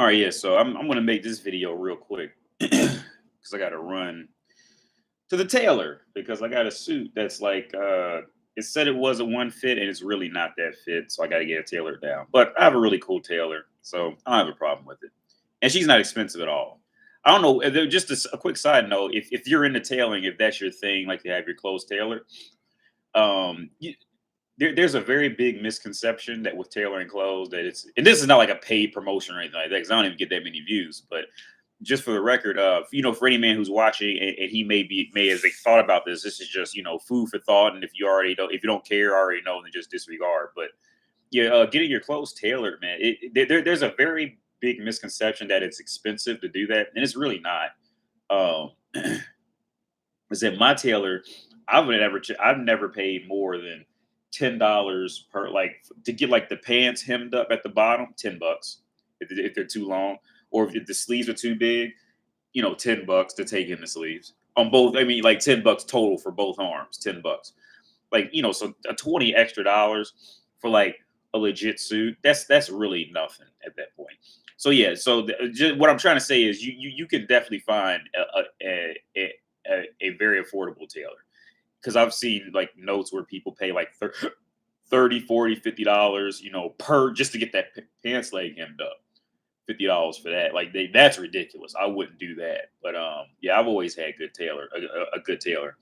All right, yeah. So I'm gonna make this video real quick because I gotta run to the tailor because I got a suit that's like it said it was a one fit and it's really not that fit, so I gotta get it tailored down. But I have a really cool tailor, so I don't have a problem with it. And she's not expensive at all. I don't know. Just a quick side note: if you're into tailoring, if that's your thing, like to have your clothes tailored, you, there's a very big misconception that with tailoring clothes that it's, and this is not like a paid promotion or anything like that because I don't even get that many views, but just for the record, for any man who's watching and he may have like, thought about this, this is just food for thought. And if you already don't, if you don't care, already know, then just disregard. But yeah, getting your clothes tailored, man, there's a very big misconception that it's expensive to do that, and it's really not. Is that my tailor? I've never paid more than $10 per, like, to get like the pants hemmed up at the bottom, $10 if they're too long, or if the sleeves are too big, $10 to take in the sleeves on both. I mean, like $10 total for both arms, $10. Like, so a 20 extra dollars for like a legit suit, that's really nothing at that point. So yeah, so just, what I'm trying to say is you can definitely find a very affordable tailor because I've seen like notes where people pay like 30, 40, $50, per just to get that pants leg hemmed up. $50 for that, like that's ridiculous. I wouldn't do that. But yeah, I've always had a good tailor.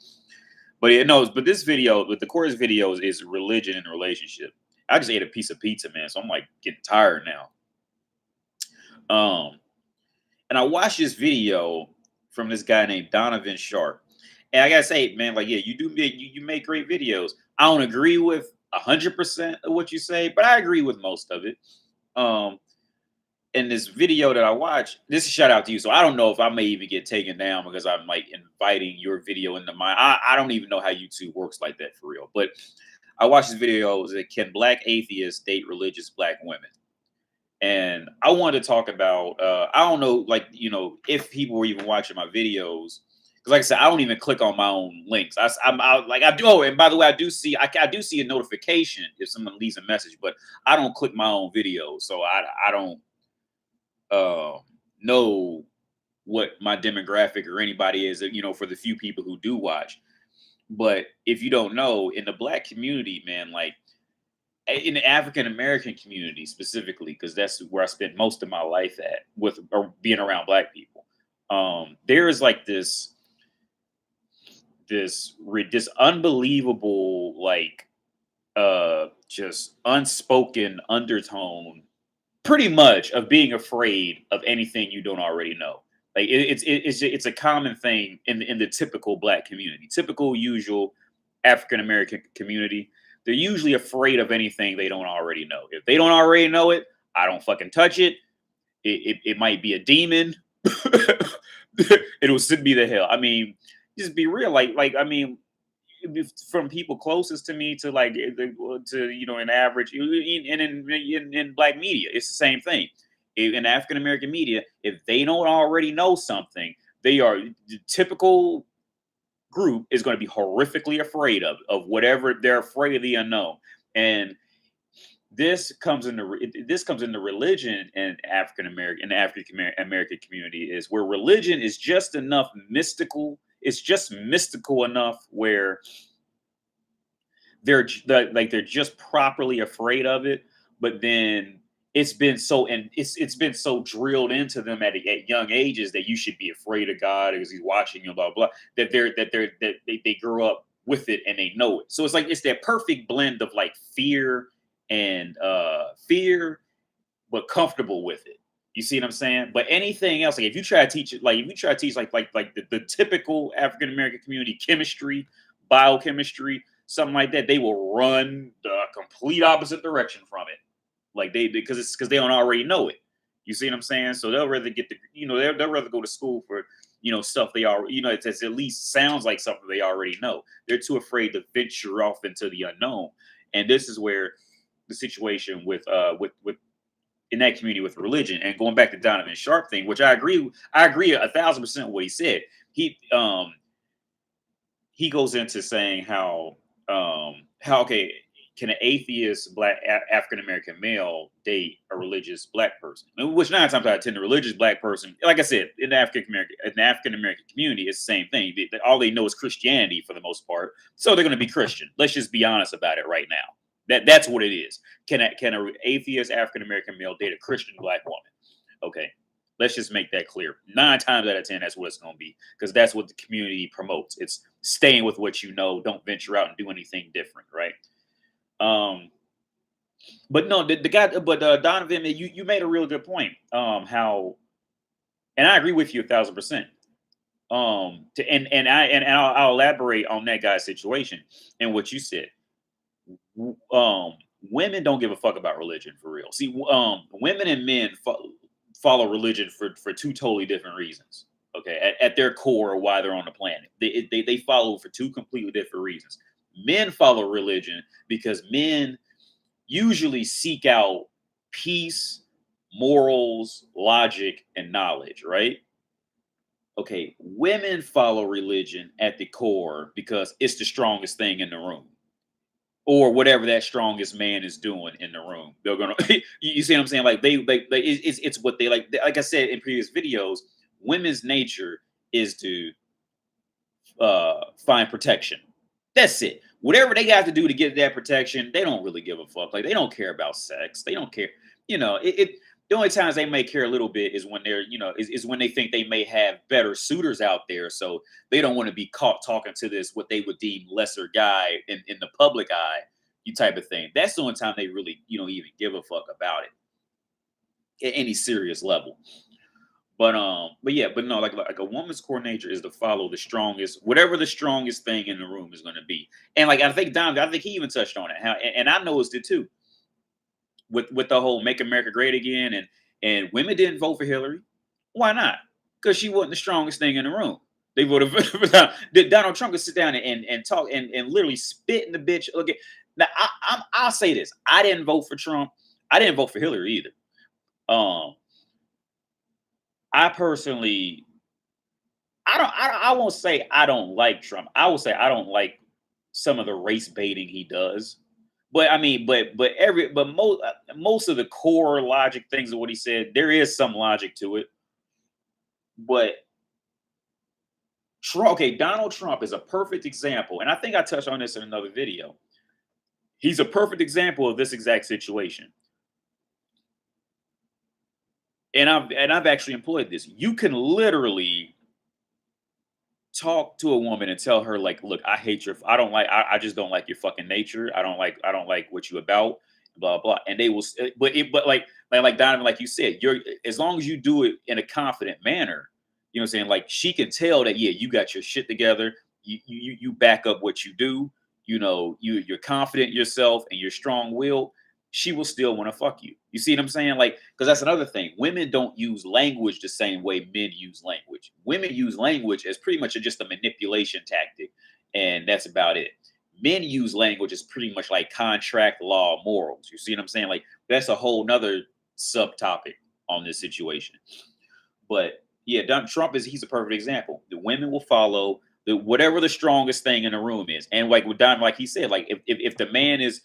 But yeah, no, but this video, but the course video is religion and relationship. I just ate a piece of pizza, man, so I'm like getting tired now. And I watched this video from this guy named Donovan Sharp. And I gotta say, man, like, yeah, you make great videos. I don't agree with 100% of what you say, but I agree with most of it. In this video that I watched, this is a shout out to you. So I don't know if I may even get taken down because I'm like inviting your video into mine. I don't even know how YouTube works like that for real. But I watched this video. It was like, can black atheists date religious black women? And I wanted to talk about, I don't know, like, if people were even watching my videos. Because like I said, I don't even click on my own links. I'm out, like I do. Oh, and by the way, I do see a notification if someone leaves a message, but I don't click my own videos. So I don't know what my demographic or anybody is, for the few people who do watch. But if you don't know, in the black community, man, like in the African American community specifically, because that's where I spent most of my life at with or being around black people. There is like this unbelievable, like just unspoken undertone pretty much of being afraid of anything you don't already know. Like it's a common thing in the typical black community, typical usual African American community. They're usually afraid of anything they don't already know. If they don't already know it, I don't fucking touch it. It might be a demon. It'll send me to hell. I mean, just be real. Like I mean, from people closest to me to like to an average and in black media, it's the same thing. In African American media, if they don't already know something, they are the typical group is going to be horrifically afraid of whatever they're afraid of the unknown. And this comes into religion and African American in the African American community is where religion is just enough mystical. It's just mystical enough where they're just properly afraid of it, but then it's been so drilled into them at young ages that you should be afraid of God because He's watching you, blah blah. They grow up with it and they know it. So it's like it's that perfect blend of like fear, but comfortable with it. You see what I'm saying? But anything else, like if you try to teach it, like if you try to teach like the typical African American community chemistry, biochemistry, something like that, they will run the complete opposite direction from it. Like because they don't already know it. You see what I'm saying? So they'll rather get they'll rather go to school for stuff they already it's at least sounds like something they already know. They're too afraid to venture off into the unknown. And this is where the situation with in that community with religion and going back to Donovan Sharp thing, which I agree 1,000% with what he said. He goes into saying how okay, can an atheist black African American male date a religious black person? Which 9 times out of 10, the religious black person, like I said, in the African American community, it's the same thing. All they know is Christianity for the most part, so they're going to be Christian. Let's just be honest about it right now. That's what it is. Can a atheist African American male date a Christian black woman? Okay, let's just make that clear. 9 times out of 10, that's what it's going to be, because that's what the community promotes. It's staying with what you know. Don't venture out and do anything different, right? But no, the guy, but Donovan, you made a real good point. How, and I agree with you 1,000%. I'll elaborate on that guy's situation and what you said. Women don't give a fuck about religion for real. See, women and men follow religion for 2 totally different reasons. Okay, at their core, why they're on the planet, they follow for 2 completely different reasons. Men follow religion because men usually seek out peace, morals, logic, and knowledge, right? Okay, women follow religion at the core because it's the strongest thing in the room, or whatever that strongest man is doing in the room. They're gonna, you see what I'm saying? Like it's what they like. Like I said in previous videos, women's nature is to find protection. That's it. Whatever they got to do to get that protection, they don't really give a fuck. Like, they don't care about sex. They don't care. The only times they may care a little bit is when they're, is when they think they may have better suitors out there. So they don't want to be caught talking to this, what they would deem lesser guy in the public eye, you type of thing. That's the only time they really, even give a fuck about it at any serious level. But no, like a woman's core nature is to follow the strongest, whatever the strongest thing in the room is going to be. And like I think he even touched on it. How, and I noticed it too, with the whole "Make America Great Again," and women didn't vote for Hillary. Why not? Because she wasn't the strongest thing in the room. They voted for Donald Trump could sit down and talk and literally spit in the bitch. Okay, now I'll say this: I didn't vote for Trump. I didn't vote for Hillary either. I personally, I won't say I don't like Trump. I will say I don't like some of the race baiting he does. But I mean, but most of the core logic things of what he said, there is some logic to it. But Donald Trump is a perfect example, and I think I touched on this in another video. He's a perfect example of this exact situation. And I've actually employed this. You can literally talk to a woman and tell her, like, look, I just don't like your fucking nature. I don't like what you about, blah blah. And they will, but like Donovan, like you said, as long as you do it in a confident manner, you know what I'm saying? Like, she can tell that, yeah, you got your shit together. You back up what you do. You're confident in yourself and you're strong-willed. She will still want to fuck you. You see what I'm saying? Like, because that's another thing. Women don't use language the same way men use language. Women use language as pretty much just a manipulation tactic, and that's about it. Men use language as pretty much like contract, law, morals. You see what I'm saying? Like, that's a whole nother subtopic on this situation. But yeah, Trump he's a perfect example. The women will follow whatever the strongest thing in the room is, and like with Don, like he said, like if the man is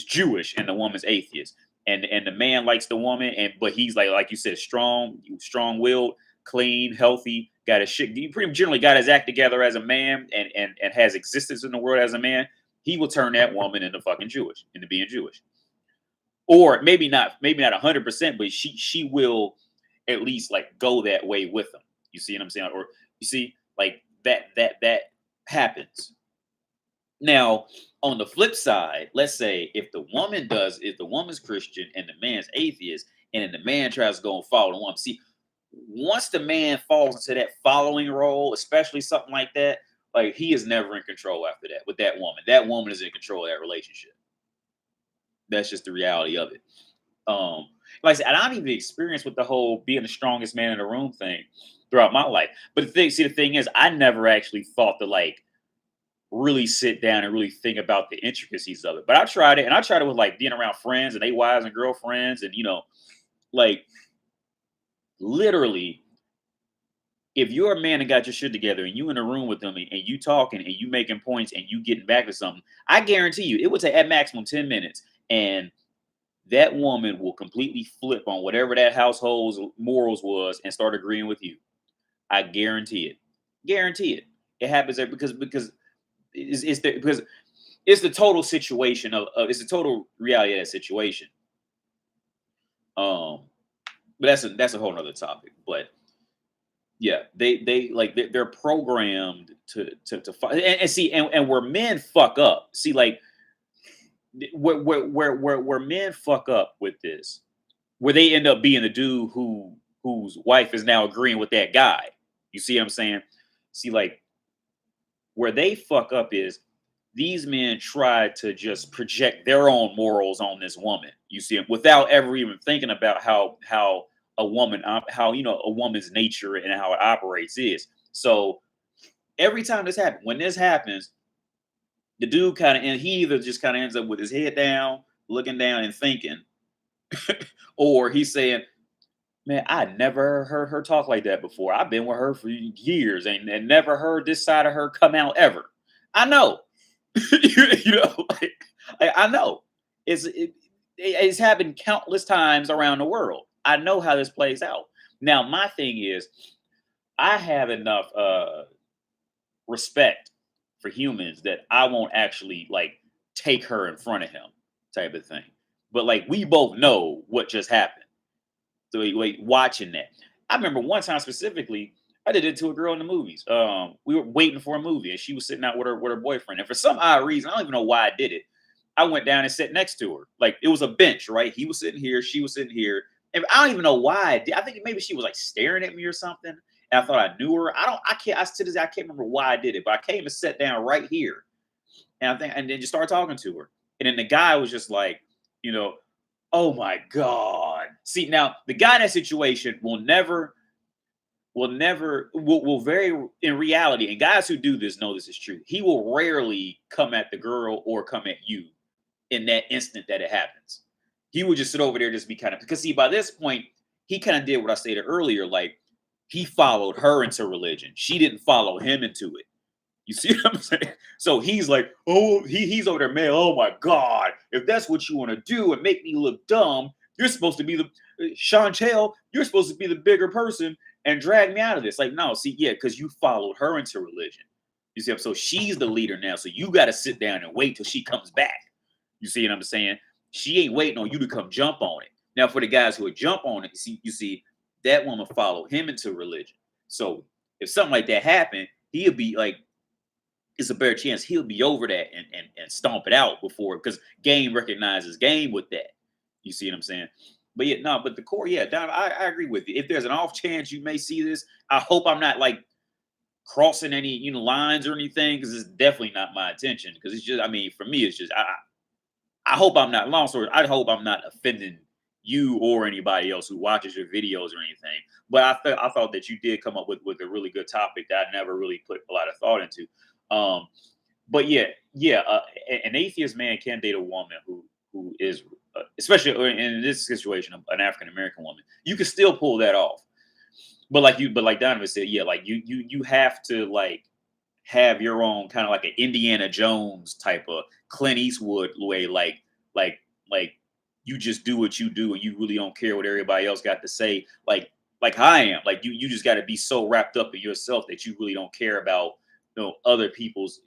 Jewish and the woman's atheist, and the man likes the woman, but he's like you said, strong-willed, clean, healthy, got his shit, he pretty generally got his act together as a man, and has existence in the world as a man. He will turn that woman into being Jewish, or maybe not 100%, but she will at least like go that way with him. You see what I'm saying? Or you see, like that happens. Now, on the flip side, let's say if the woman's Christian and the man's atheist, and then the man tries to go and follow the woman. See, once the man falls into that following role, especially something like that, like, he is never in control after that with that woman. That woman is in control of that relationship. That's just the reality of it. Like I said, I've even experienced with the whole being the strongest man in the room thing throughout my life. But the thing is, I never actually thought to like really sit down and really think about the intricacies of it. But I tried it, and I tried it with like being around friends and their wives and girlfriends, and like literally if you're a man and got your shit together and you in a room with them and you talking and you making points and you getting back to something, I guarantee you it would take at maximum 10 minutes. And that woman will completely flip on whatever that household's morals was and start agreeing with you. I guarantee it. Guarantee it. It happens there because because it's the total situation of it's the total reality of that situation. Um, but that's a whole nother topic. But yeah, they like they're programmed to fuck and see and where men fuck up. See, like where men fuck up with this, where they end up being the dude whose wife is now agreeing with that guy. You see what I'm saying? See, like where they fuck up is these men try to just project their own morals on this woman. You see, without ever even thinking about how a woman how a woman's nature and how it operates is. So every time this happens, when this happens, the dude kind of and he either just kind of ends up with his head down, looking down and thinking, or he's saying, "Man, I never heard her talk like that before. I've been with her for years and never heard this side of her come out ever." I know. Like, I know it's happened countless times around the world. I know how this plays out. Now, my thing is, I have enough respect for humans that I won't actually like take her in front of him, type of thing. But like, we both know what just happened. So like watching that, I remember one time specifically. I did it to a girl in the movies. We were waiting for a movie, and she was sitting out with her boyfriend. And for some odd reason, I don't even know why I did it. I went down and sat next to her. Like it was a bench, right? He was sitting here, she was sitting here, and I don't even know why I did. I think maybe she was like staring at me or something. And I thought I knew her. I can't. I to this day, I can't remember why I did it, but I came and sat down right here, and I think, and then just started talking to her. And then the guy was just like, you know, oh my god. See, now the guy in that situation will very in reality, and guys who do this know this is true. He will rarely come at the girl or come at you in that instant that it happens. He would just sit over there, just be kind of because see, by this point, he kind of did what I stated earlier, like he followed her into religion. She didn't follow him into it. You see what I'm saying? So he's like, oh, he's over there, man. Oh my God. If that's what you want to do and make me look dumb, you're supposed to be the Chantel, you're supposed to be the bigger person and drag me out of this. Like, no, see, yeah, because you followed her into religion. You see, so she's the leader now. So you got to sit down and wait till she comes back. You see what I'm saying? She ain't waiting on you to come jump on it. Now, for the guys who would jump on it, you see, that woman followed him into religion. So if something like that happened, he'll be like, it's a better chance he'll be over that and stomp it out before because game recognizes game with that. You see what I'm saying? But yeah, no, but the core, yeah, Don, I agree with you. If there's an off chance you may see this, I hope I'm not like crossing any lines or anything because it's definitely not my intention. Because it's just, I mean, for me, it's just I hope I'm not long story. I hope I'm not offending you or anybody else who watches your videos or anything. But I thought that you did come up with a really good topic that I never really put a lot of thought into. Um, but yeah, an atheist man can date a woman who is, especially in this situation, an African American woman. You can still pull that off. But like Donovan said, yeah, like you have to like have your own kind of like an Indiana Jones type of Clint Eastwood way, like like you just do what you do and you really don't care what everybody else got to say, like I am. Like you just got to be so wrapped up in yourself that you really don't care about other people's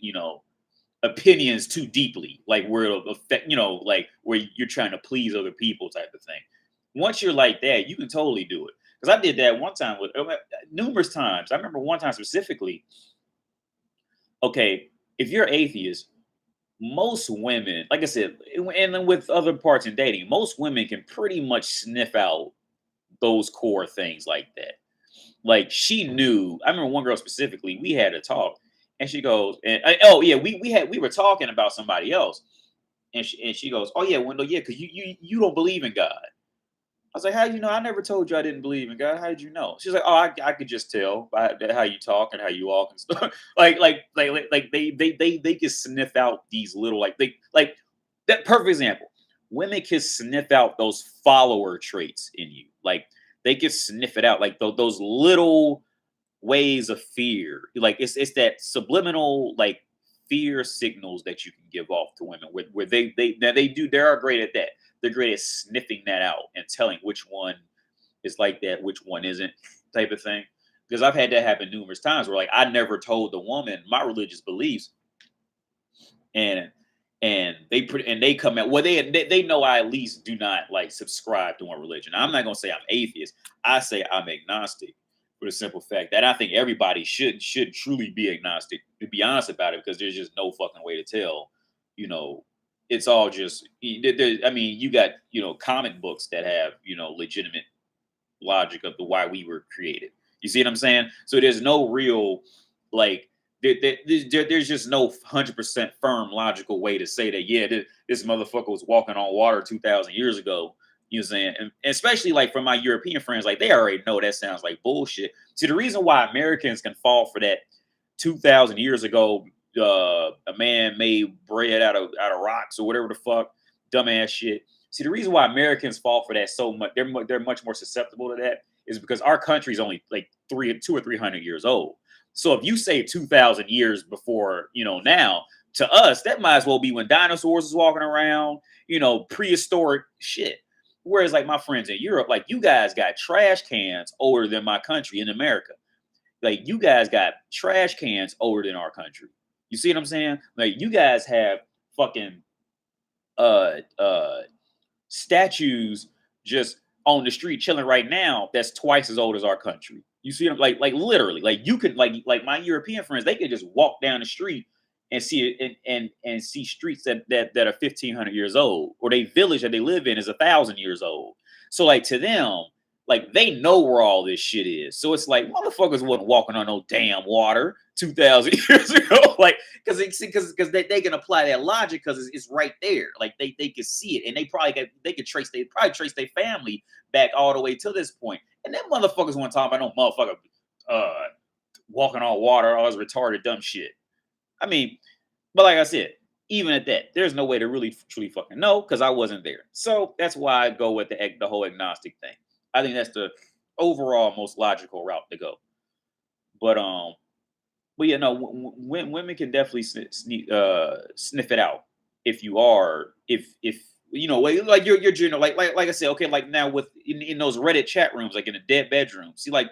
opinions too deeply, like where it'll affect like where you're trying to please other people type of thing. Once you're like that, you can totally do it. Because I did that one time with numerous times. I remember one time specifically. Okay, if you're atheist, most women, like I said, and then with other parts in dating, most women can pretty much sniff out those core things like that. Like she knew. I remember one girl specifically. We had a talk, and she goes, and oh yeah, we were talking about somebody else, and she goes, oh yeah, Wendell, yeah, because you don't believe in God. I was like, how did you know? I never told you I didn't believe in God. How did you know? She's like, oh, I could just tell by how you talk and how you walk and stuff. like they can sniff out these little like that perfect example. Women can sniff out those follower traits in you. Like they can sniff it out. Like those little ways of fear. Like it's that subliminal like fear signals that you can give off to women where they are great at that. They're great at sniffing that out and telling which one is like that, which one isn't, type of thing. Because I've had that happen numerous times where like I never told the woman my religious beliefs, and they come out well they know I at least do not like subscribe to one religion. I'm not gonna say I'm atheist. I say I'm agnostic for the simple fact that I think everybody should truly be agnostic, to be honest about it, because there's just no fucking way to tell. You know, it's all just I mean, you got, comic books that have, legitimate logic of the why we were created. You see what I'm saying? So there's no real like there's just no 100% firm logical way to say that this motherfucker was walking on water 2,000 years ago. You know what I'm saying? And especially like from my European friends, like they already know that sounds like bullshit. See, the reason why Americans can fall for that 2,000 years ago, a man made bread out of rocks or whatever the fuck, dumbass shit. See, the reason why Americans fall for that so much, they're much more susceptible to that, is because our country is only like 200 or 300 years old. So if you say 2,000 years before, now, to us, that might as well be when dinosaurs was walking around, prehistoric shit. Whereas like my friends in Europe, like you guys got trash cans older than my country in America. Like you guys got trash cans older than our country. You see what I'm saying? Like you guys have fucking uh uh statues just on the street chilling right now that's twice as old as our country. You see them like literally, like you could like my European friends, they could just walk down the street and see it and see streets that are 1,500 years old, or they village that they live in is 1,000 years old. So like to them, like they know where all this shit is. So it's like motherfuckers wasn't walking on no damn water 2,000 years ago, like because they can apply that logic because it's right there. Like they can see it, and they could trace their family back all the way to this point. And then motherfuckers want to talk about no motherfucker walking on water, all this retarded dumb shit. I mean, but like I said, even at that, there's no way to really truly fucking know because I wasn't there. So that's why I go with the whole agnostic thing. I think that's the overall most logical route to go. But yeah, no, women can definitely sniff it out if you are if like you're general like I said, okay, like now with in those Reddit chat rooms, like in a dead bedroom. See, like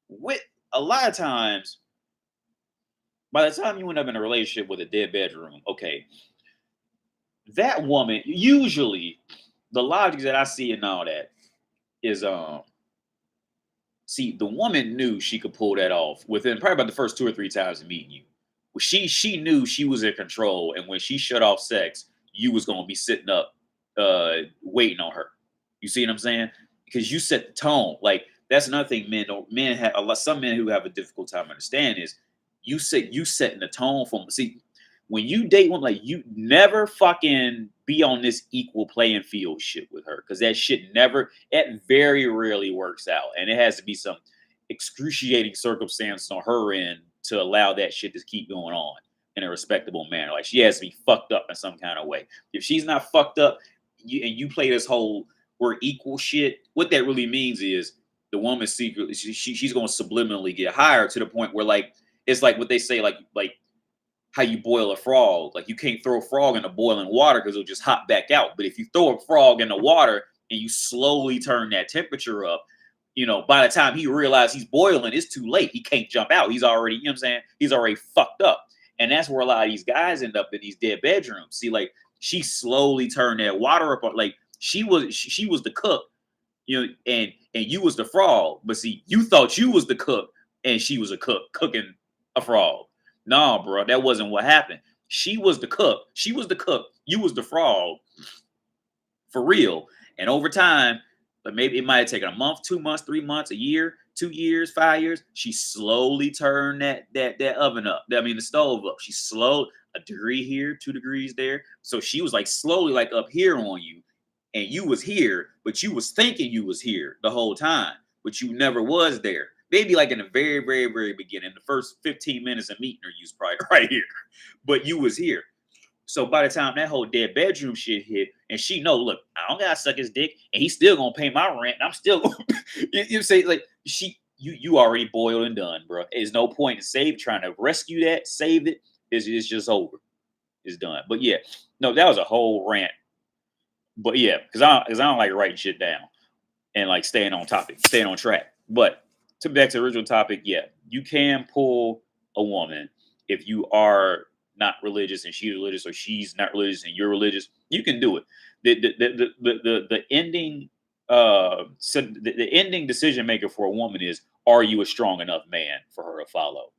with a lot of times, by the time you end up in a relationship with a dead bedroom, okay, that woman usually the logic that I see in all that is see, the woman knew she could pull that off within probably about the first 2 or 3 times of meeting you. She knew she was in control, and when she shut off sex, you was gonna be sitting up, waiting on her. You see what I'm saying? Because you set the tone. Like that's another thing. Men have a lot. Some men who have a difficult time understanding is you setting the tone for them. See, when you date one, like you never fucking be on this equal playing field shit with her, because that shit never, it very rarely works out, and it has to be some excruciating circumstance on her end to allow that shit to keep going on in a respectable manner. Like she has to be fucked up in some kind of way. If she's not fucked up, and you play this whole we're equal shit, what that really means is the woman secretly she's going to subliminally get higher to the point where like it's like what they say like how you boil a frog. Like you can't throw a frog in the boiling water because it'll just hop back out. But if you throw a frog in the water and you slowly turn that temperature up, by the time he realizes he's boiling, it's too late. He can't jump out. He's already, you know what I'm saying? He's already fucked up. And that's where a lot of these guys end up in these dead bedrooms. See, like she slowly turned that water up. Like she was the cook, and you was the frog. But see, you thought you was the cook and she was a cook cooking a frog. No, bro, that wasn't what happened. She was the cook. She was the cook. You was the frog, for real. And over time, but maybe it might have taken a month, 2 months, 3 months, a year, 2 years, 5 years. She slowly turned that oven up. I mean, the stove up. She slowed a degree here, 2 degrees there. So she was like slowly like up here on you, and you was here, but you was thinking you was here the whole time, but you never was there. Maybe like in the very, very, very beginning, the first 15 minutes of meeting her, you was probably right here, but you was here. So by the time that whole dead bedroom shit hit, and she know, look, I don't gotta suck his dick, and he's still gonna pay my rent. And I'm still gonna, you say like you already boiled and done, bro. There's no point in trying to rescue that, save it. It's just over. It's done. But yeah, no, that was a whole rant. But yeah, because I don't like writing shit down and like staying on topic, staying on track. But to back to the original topic, yeah, you can pull a woman if you are not religious and she's religious, or she's not religious and you're religious. You can do it. The ending so the ending decision maker for a woman is, are you a strong enough man for her to follow?